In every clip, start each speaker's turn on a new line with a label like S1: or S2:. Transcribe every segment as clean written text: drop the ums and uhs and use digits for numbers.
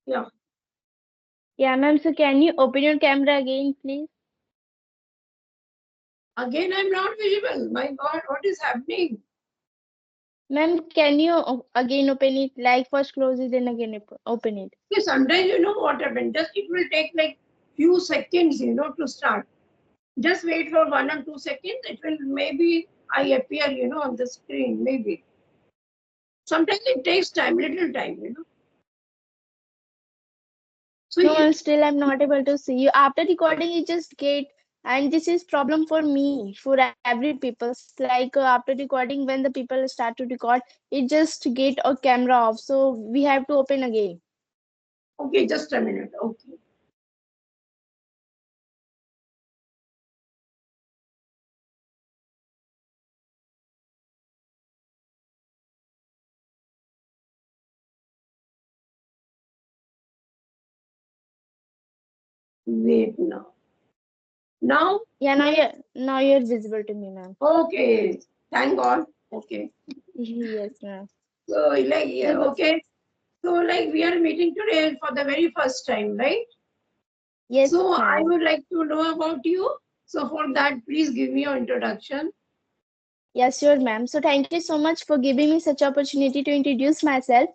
S1: Yeah.
S2: Yeah, ma'am. So can you open your camera again, please?
S1: Again, I'm not visible. My God, what is happening?
S2: Ma'am, can you again open it? Like first close it, then again open it.
S1: Okay, sometimes you know what happened. Just it will take like few seconds, to start. Just wait for 1 or 2 seconds. It will maybe I appear, on the screen. Maybe. Sometimes it takes time, little time. So
S2: No,
S1: you,
S2: and still I'm not able to see you. After recording, it just get, and this is problem for me, for every people. Like after recording, when the people start to record, it just get a camera off. So we have to open again.
S1: okay, just a minute. Okay. Wait now. Now,
S2: Yeah, now you're visible to me, ma'am.
S1: okay. Thank God. Okay.
S2: Yes, ma'am.
S1: So like yeah,
S2: So
S1: okay. So like we are meeting today for the very first time, right?
S2: yes,
S1: So I
S2: ma'am.
S1: would like to know about you. So for that, please give me your introduction.
S2: Yes, sure, ma'am. So thank you so much for giving me such opportunity to introduce myself.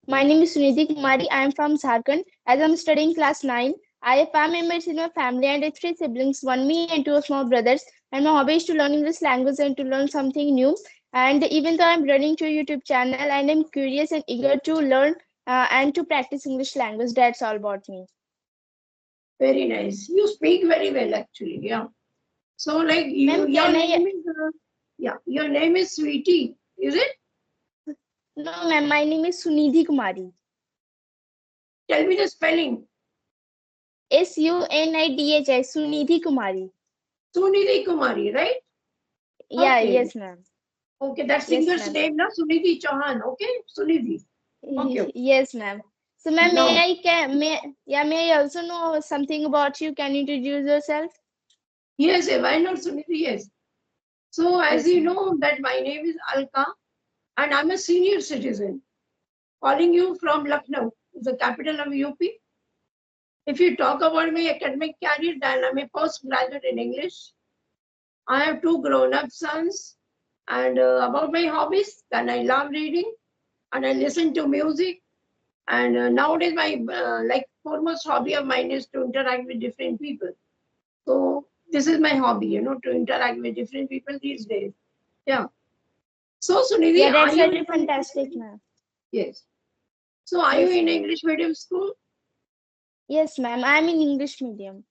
S2: My name is Sunidhi Kumari. I am from Jharkhand. As I'm studying class 9, I have 5 members in my family and I have 3 siblings, one me and 2 small brothers. And my hobby is to learn English language and to learn something new. And even though I'm running to YouTube channel and I'm curious and eager to learn and to practice English language, that's all about me.
S1: Very nice. You speak very well, actually. Yeah. So like
S2: Ma'am,
S1: your
S2: can I?
S1: name is yeah, your name is Sweetie, is it?
S2: No, ma'am, my name is Sunidhi Kumari.
S1: Tell me the spelling.
S2: Sunidhi, Sunidhi Kumari.
S1: Sunidhi Kumari, right?
S2: Yeah,
S1: Okay.
S2: yes, ma'am.
S1: Okay, that
S2: Yes,
S1: singer's
S2: ma'am.
S1: name now, Sunidhi Chauhan. Okay, Sunidhi. Okay.
S2: Yes, ma'am. So, ma'am,
S1: Now,
S2: may I also know something about you? Can you introduce yourself?
S1: yes, why not Sunidhi? Yes. So as
S2: Yes,
S1: you
S2: ma'am.
S1: know that my name is Alka and I'm a senior citizen calling you from Lucknow, the capital of UP. If you talk about my academic career, then I'm a postgraduate in English. I have 2 grown-up sons. And about my hobbies, then I love reading and I listen to music. And nowadays, my like foremost hobby of mine is to interact with different people. So this is my hobby, to interact with different people these days. Yeah. So Sunidhi,
S2: Yeah,
S1: are
S2: that's
S1: you
S2: very
S1: in?
S2: fantastic, ma'am.
S1: Yes. So are you
S2: Yes,
S1: in
S2: ma'am.
S1: English medium school?
S2: Yes, ma'am. I'm in English medium.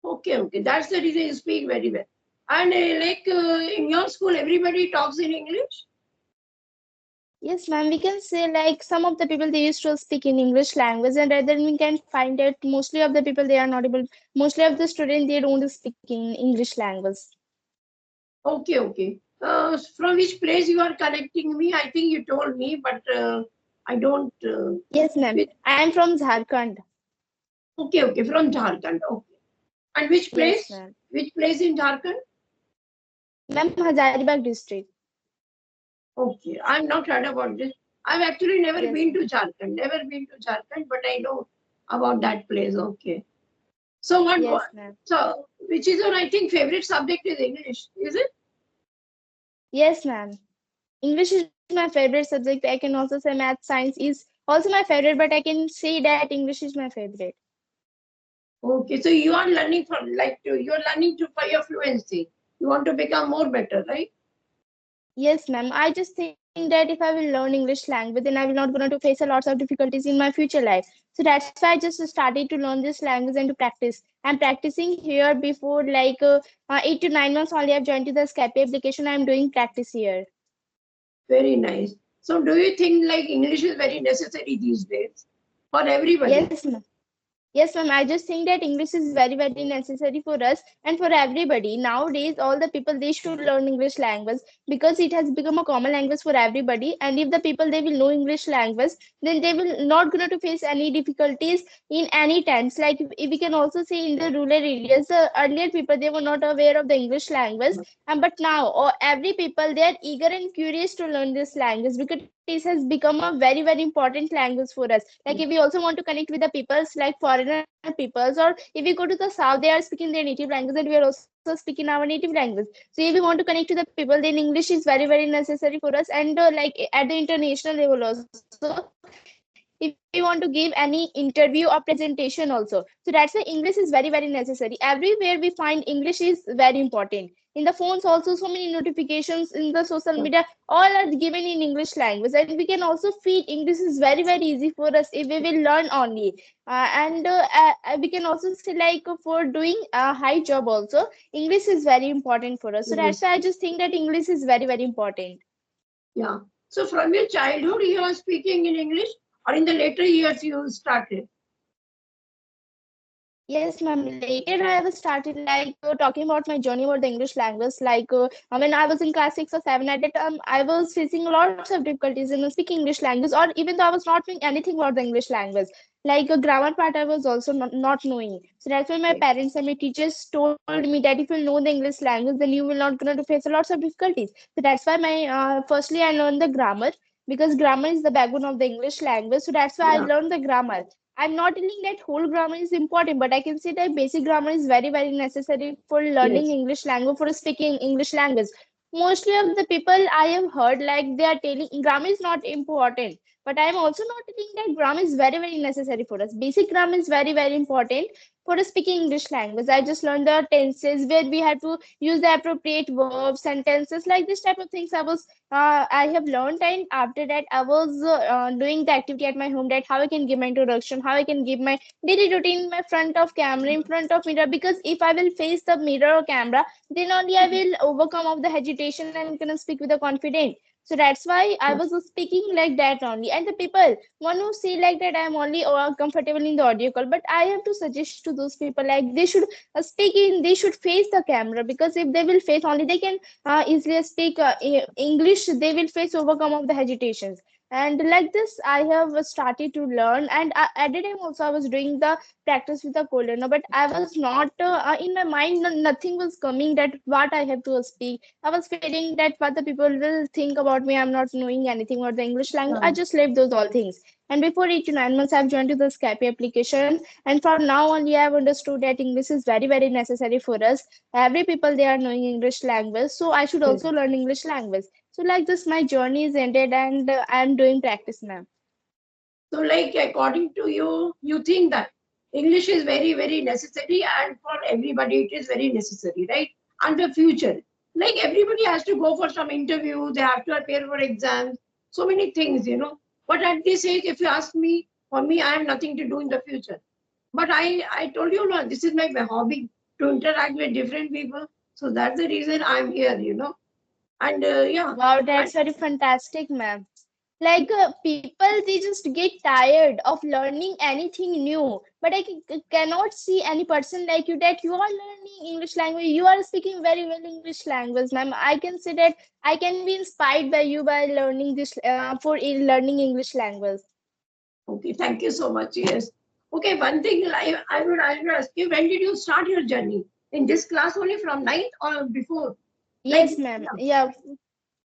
S1: Okay, okay. That's the reason you speak very well. And in your school, everybody talks in English?
S2: Yes, ma'am. We can say like some of the people they used to speak in English language, and rather we can find that mostly of the people they are not able. Mostly of the students they don't speak in English language.
S1: Okay, okay. From which place you are connecting me? I think you told me, but I don't.
S2: Yes, ma'am.
S1: Which,
S2: I am from Jharkhand.
S1: okay, okay. From Jharkhand. Okay. And which
S2: Yes,
S1: place?
S2: ma'am.
S1: Which place in Jharkhand?
S2: Ma'am, Hazaribagh district.
S1: Okay. I'm not heard about this. I've actually never
S2: Yes,
S1: been
S2: ma'am.
S1: to Jharkhand. Never been to Jharkhand, but I know about that place. Okay. So what?
S2: Yes, ma'am.
S1: So which is your I think favorite subject is English, is it?
S2: Yes, ma'am. English is my favorite subject. I can also say math science is also my favorite, but I can say that English is my favorite.
S1: Okay. So you are learning for you are learning to for your fluency. You want to become more better, right?
S2: Yes, ma'am. I just think that if I will learn English language, then I will not going to face a lots of difficulties in my future life. So that's why I just started to learn this language and to practice. I'm practicing here before 8 to 9 months only. I've joined to the Skype application. I'm doing practice here.
S1: Very nice. So do you think like English is very necessary these days for everybody?
S2: Yes, ma'am. Yes, ma'am. I just think that English is very, very necessary for us and for everybody. Nowadays, all the people they should learn English language because it has become a common language for everybody. And if the people they will know English language, then they will not going to face any difficulties in any times. Like if we can also see in the rural areas, the earlier people they were not aware of the English language, and but now every people they are eager and curious to learn this language because it has become a very, very important language for us. Like if we also want to connect with the peoples like foreigner peoples, or if we go to the south they are speaking their native language and we are also speaking our native language. So if we want to connect to the people then English is very, very necessary for us. And like at the international level also, if we want to give any interview or presentation also, so that's why English is very, very necessary. Everywhere we find English is very important. In the phones also, so many notifications in the social media all are given in English language, and we can also feel English is very, very easy for us if we will learn only. We can also say like for doing a high job also, English is very important for us. So that's why I just think that English is very, very important.
S1: Yeah. So from your childhood, you are speaking in English, or in the later years you started?
S2: Yes, ma'am. Later, I have started like talking about my journey about the English language. Like when I was in class 6 or 7, at that time, I was facing lots of difficulties in speaking English language, or even though I was not knowing anything about the English language. Like a grammar part, I was also not knowing. So that's why my parents and my teachers told me that if you know the English language, then you will not going to face lots of difficulties. So that's why my firstly I learned the grammar because grammar is the backbone of the English language. So that's why I
S1: Yeah.
S2: learned the grammar. I'm not telling that whole grammar is important, but I can say that basic grammar is very, very necessary for learning
S1: Yes.
S2: English language, for speaking English language. Mostly of the people I have heard, like they are telling grammar is not important, but I am also not telling that grammar is very, very necessary for us. Basic grammar is very, very important for speaking English language. I just learned the tenses where we have to use the appropriate verbs, sentences, like this type of things. I have learned, and after that, I was doing the activity at my home. That how I can give my introduction, how I can give my daily routine in my front of camera, in front of mirror. Because if I will face the mirror or camera, then only I will overcome of the hesitation and can speak with the confidence. So that's why I was speaking like that only. And the people, one who say like that, I am only comfortable in the audio call. But I have to suggest to those people like they should speak in, they should face the camera, because if they will face only, they can easily speak English, they will face overcome of the hesitations. And like this, I have started to learn. And at the time also, I was doing the practice with the colon, but I was not in my mind. Nothing was coming that what I have to speak. I was feeling that what the people will think about me. I'm not knowing anything about the English language. I
S1: Yeah.
S2: just left those all things. And before 8 to 9 months, I've joined to the Skype application. And from now only, I've understood that English is very, very necessary for us. Every people they are knowing English language, so I should
S1: Yes.
S2: also learn English language. So like this my journey is ended, and I'm doing practice now.
S1: So, like, according to you, you think that English is very, very necessary, and for everybody, it is very necessary, right? And the future, like, everybody has to go for some interview, they have to appear for exams, so many things, But at this age, if you ask me, for me, I have nothing to do in the future. But I told you, no, this is my hobby to interact with different people. So that's the reason I'm here. And yeah,
S2: Wow,
S1: and
S2: that's very fantastic, ma'am. Like people they just get tired of learning anything new, but cannot see any person like you that you are learning English language, you are speaking very well English language, ma'am. I can say that I can be inspired by you by learning this learning English language.
S1: okay, thank you so much. Yes. Okay, one thing I would ask you, when did you start your journey? In this class only from ninth or before? Like,
S2: Yes, ma'am.
S1: yeah,
S2: Yeah,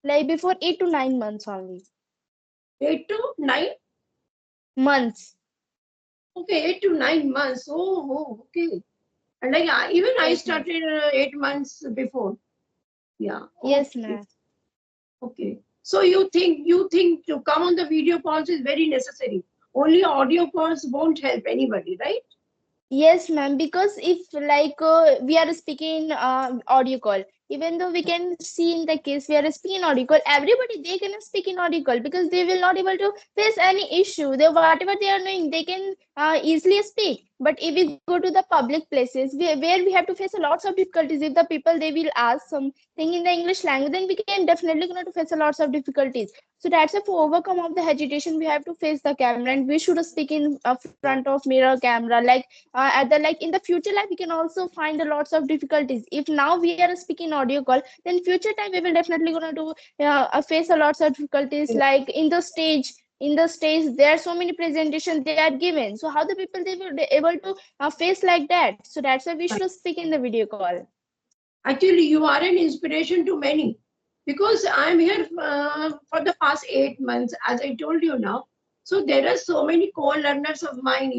S2: like before 8 to 9 months only.
S1: 8 to 9?
S2: Months.
S1: Okay, 8 to 9 months. Oh, okay. And like even I
S2: Yes, ma'am.
S1: started 8 months before. Yeah.
S2: Yes,
S1: Okay.
S2: ma'am.
S1: Okay. So you think to come on the video calls is very necessary. Only audio calls won't help anybody, right?
S2: Yes, ma'am, because if like we are speaking audio call, even though we can see in the case we are speaking audio call, everybody they can speak in audio call because they will not able to face any issue. They whatever they are doing, they can easily speak. But if we go to the public places where we have to face a lots of difficulties, if the people they will ask something in the English language, then we can definitely going to face a lots of difficulties. So that's why for overcome of the hesitation, we have to face the camera and we should speak in front of mirror camera. Like at the like in the future life, we can also find a lots of difficulties. If now we are speaking audio call, then future time we will definitely gonna do face a lots of difficulties. Like in the stage there are so many presentations they are given, so how the people they will be able to face like that. So that's why we should speak in the video call.
S1: Actually, you are an inspiration to many because I'm here for the past 8 months, as I told you now. So there are so many co-learners of mine,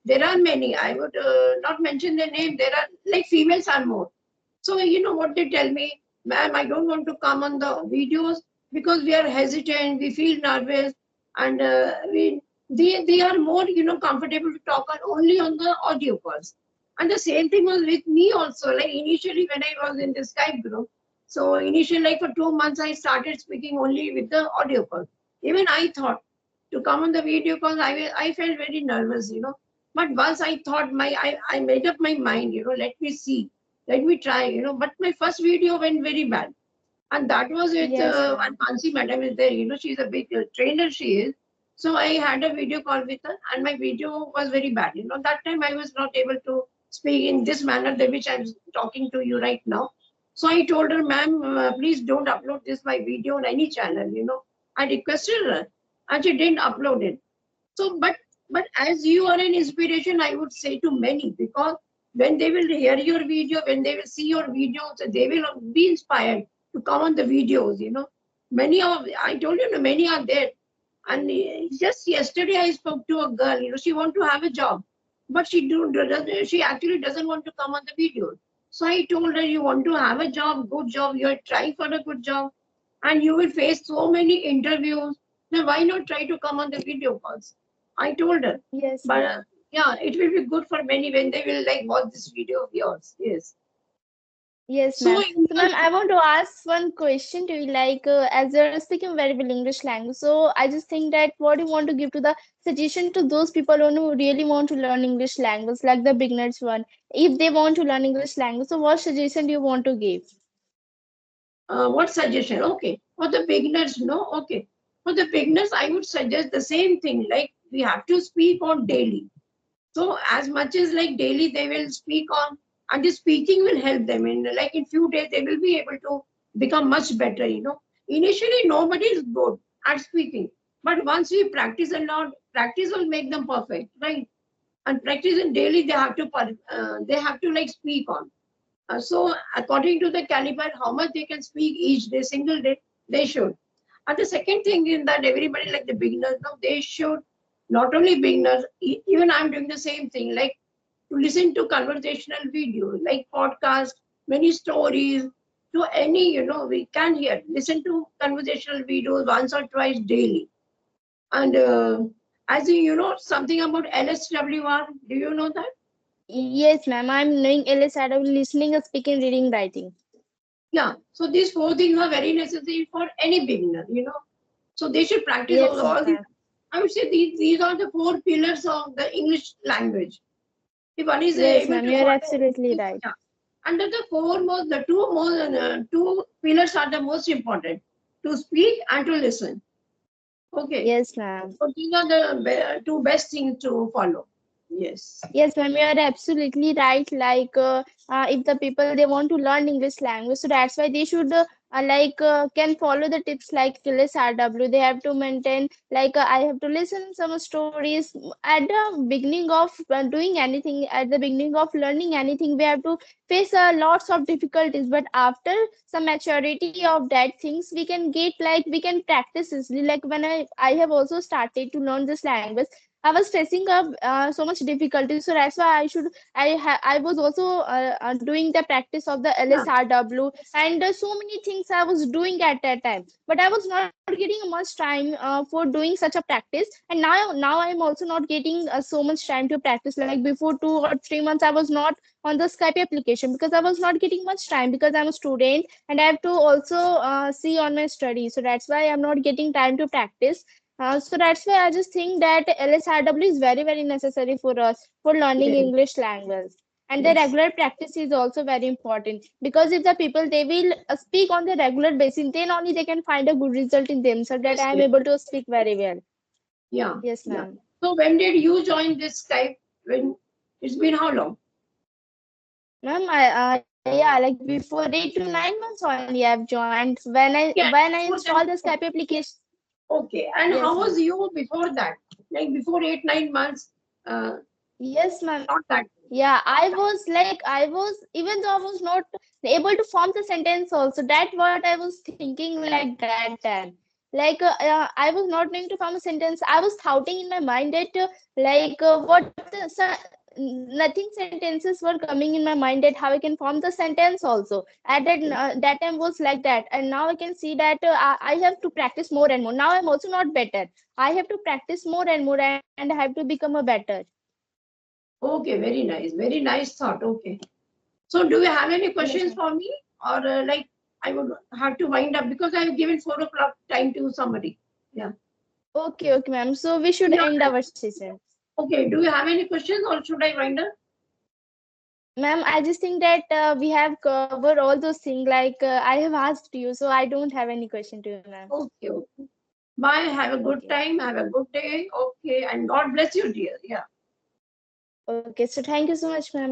S1: there are many. I would not mention their name. There are like females are more. So you know what they tell me, ma'am, I don't want to come on the videos because we are hesitant, we feel nervous, and they are more comfortable to talk on only on the audio calls. And the same thing was with me also. Like initially when I was in the Skype group, so initially like for 2 months I started speaking only with the audio call. Even I thought to come on the video calls, I felt very nervous, But once I thought I made up my mind, let me see, let me try, But my first video went very bad. And that was with
S2: Yes,
S1: one
S2: ma'am.
S1: Mansi madam is there, she's a big trainer, she is. So I had a video call with her and my video was very bad. That time I was not able to speak in this manner, that which I'm talking to you right now. So I told her, ma'am, please don't upload this my video on any channel, I requested her and she didn't upload it. So, but as you are an inspiration, I would say to many, because when they will hear your video, when they will see your videos, they will be inspired to come on the videos. Many of I told you, many are there. And just yesterday, I spoke to a girl. She want to have a job, but she actually doesn't want to come on the video. So I told her, you want to have a job, good job. You are trying for a good job, and you will face so many interviews. Then why not try to come on the video calls? I told her,
S2: Yes,
S1: but
S2: ma'am.
S1: yeah, it will be good for many when they will like watch this video of yours. Yes.
S2: Yes,
S1: So
S2: ma'am. So, ma'am, I want to ask one question to you. Like, as you're speaking very well English language, so I just think that what do you want to give to the suggestion to those people who really want to learn English language, like the beginners one, if they want to learn English language, so what suggestion do you want to give?
S1: what suggestion? Okay, for the beginners, no. Okay, for the beginners, I would suggest the same thing. Like we have to speak on daily. So as much as like daily they will speak on, and the speaking will help them in few days they will be able to become much better. Initially nobody is good at speaking, but once we practice a lot, practice will make them perfect, right? And practice in daily they have to like speak on. So according to the caliber, how much they can speak each day, single day, they should. And the second thing is that everybody, like the beginners, now they should, not only beginners, even I'm doing the same thing, like to listen to conversational videos, like podcast, many stories, to any, we can hear, listen to conversational videos once or twice daily. And as something about LSWR, do you know that?
S2: Yes, ma'am. I'm knowing LSR, listening, speaking, reading, writing.
S1: Yeah. So these four things are very necessary for any beginner. So they should practice
S2: Yes,
S1: all these.
S2: ma'am.
S1: I would say these are the four pillars of the English language. If one is
S2: Yes,
S1: able
S2: ma'am.
S1: to
S2: You're
S1: follow,
S2: absolutely right.
S1: yeah. Under the foremost, the two pillars are the most important: to speak and to listen. Okay.
S2: Yes, ma'am.
S1: So these are the two best things to follow. Yes.
S2: Yes, ma'am, you are absolutely right. Like, if the people they want to learn English language, so that's why they should can follow the tips like Phyllis RW. They have to maintain I have to listen some stories at the beginning of doing anything. At the beginning of learning anything, we have to face lots of difficulties. But after some maturity of that things, we can get we can practice easily. Like when I have also started to learn this language. I was facing up so much difficulty, so that's why I was also doing the practice of the
S1: Yeah.
S2: LSRW and so many things I was doing at that time. But I was not getting much time for doing such a practice, and now I'm also not getting so much time to practice. Like before 2 or 3 months, I was not on the Skype application because I was not getting much time because I'm a student and I have to also see on my study. So that's why I'm not getting time to practice. So that's why I just think that LSRW is very, very necessary for us for learning
S1: Yes.
S2: English language. And the
S1: Yes.
S2: regular practice is also very important because if the people they will speak on the regular basis, then only they can find a good result in themselves that
S1: Yes.
S2: I am
S1: Yes.
S2: able to speak very well.
S1: Yeah.
S2: Yes,
S1: Yeah.
S2: ma'am.
S1: So when did you join this type? When it's been how long?
S2: Ma'am, yeah, like before 8 to 9 months only I've joined.
S1: Yeah.
S2: When I
S1: Before
S2: installed
S1: that.
S2: the Skype application.
S1: Okay. And
S2: Yes,
S1: how
S2: ma'am.
S1: was you before that? Like before 8, 9 months? Uh,
S2: Yes, ma'am.
S1: not that.
S2: Yeah, I was, even though I was not able to form the sentence also, that what I was thinking like that time. I was not going to form a sentence. I was doubting in my mind that nothing sentences were coming in my mind that how I can form the sentence also. At that time was like that. And now I can see that I have to practice more and more. Now I'm also not better. I have to practice more and more and I have to become a better.
S1: Okay. Very nice. Very nice thought. Okay. So do you have any
S2: Yes,
S1: questions
S2: ma'am.
S1: for me? Or like I would have to wind up because I have given 4 o'clock time to somebody. Yeah.
S2: Okay, okay, ma'am. So we should
S1: Yeah.
S2: end our session.
S1: Okay. Do you have any questions or should I wind up?
S2: Ma'am, I just think that we have covered all those things. I have asked you, so I don't have any question to you, ma'am.
S1: Okay. Okay. Bye. Have a good
S2: Okay.
S1: time. Have a good day. Okay. And God bless you, dear. Yeah.
S2: Okay. So thank you so much, ma'am. Bye.